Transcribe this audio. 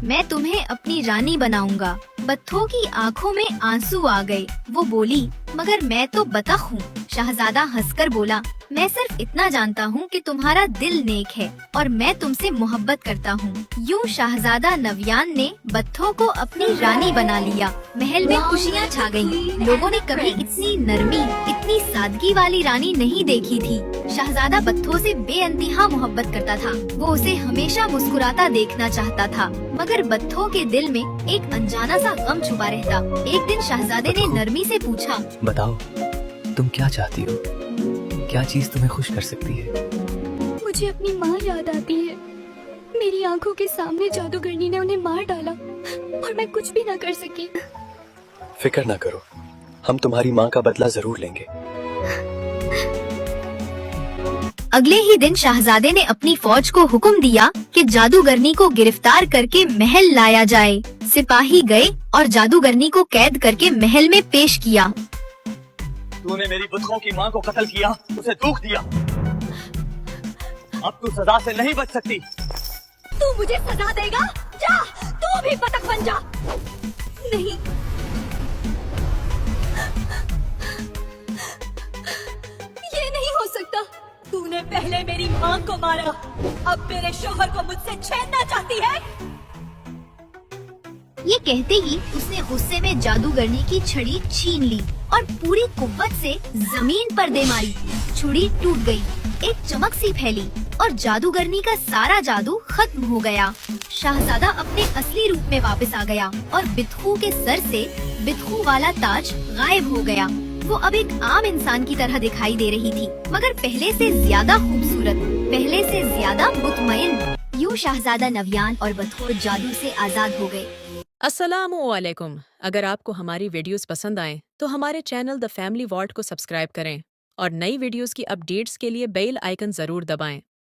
मैं तुम्हें अपनी रानी बनाऊंगा। बत्थों की आंखों में आंसू आ गए। वो बोली, मगर मैं तो बतख हूँ। शहजादा हंसकर बोला, मैं सिर्फ इतना जानता हूँ कि तुम्हारा दिल नेक है और मैं तुमसे मोहब्बत करता हूँ। यूँ शहजादा नव्यान ने बत्थों को अपनी रानी बना लिया। महल में खुशियाँ छा गईं। लोगों ने कभी इतनी नरमी, इतनी सादगी वाली रानी नहीं देखी थी। शहजादा बत्थों से बेअंतहा मोहब्बत करता था। वो उसे हमेशा मुस्कुराता देखना चाहता था, मगर बत्थों के दिल में एक अनजाना सा गम छुपा रहता। एक दिन शहजादे ने नरमी से पूछा, बताओ, तुम क्या चाहती हो? क्या चीज तुम्हें खुश कर सकती है? मुझे अपनी माँ याद आती है। मेरी आंखों के सामने जादूगरनी ने उन्हें मार डाला और मैं कुछ भी ना कर सकी। फिक्र ना करो, हम तुम्हारी माँ का बदला जरूर लेंगे। अगले ही दिन शहजादे ने अपनी फौज को हुक्म दिया कि जादूगरनी को गिरफ्तार करके महल लाया जाए। सिपाही गए और जादूगरनी को कैद करके महल में पेश किया। तूने मेरी बतखों की माँ को कत्ल किया, उसे दुख दिया। अब तू सजा से नहीं बच सकती। तू मुझे सजा देगा? जा, तू भी बतख बन जा। नहीं, ये नहीं हो सकता। तूने पहले मेरी माँ को मारा, अब मेरे शोहर को मुझसे छेड़ना चाहती है। ये कहते ही उसने गुस्से में जादूगरनी की छड़ी छीन ली और पूरी कुव्वत से जमीन पर दे मारी। छुरी टूट गई, एक चमक सी फैली और जादूगरनी का सारा जादू खत्म हो गया। शहजादा अपने असली रूप में वापस आ गया और बितखू के सर से बितखू वाला ताज गायब हो गया। वो अब एक आम इंसान की तरह दिखाई दे रही थी, मगर पहले से ज्यादा खूबसूरत, पहले से ज्यादा मुतमईन। यूँ शहजादा नव्यान और बतखोर जादू से आजाद हो गए। अस्सलामुअलैकुम। अगर आपको हमारी वीडियोस पसंद आएं तो हमारे चैनल द फैमिली वॉल्ट को सब्सक्राइब करें और नई वीडियोस की अपडेट्स के लिए बेल आइकन जरूर दबाएं।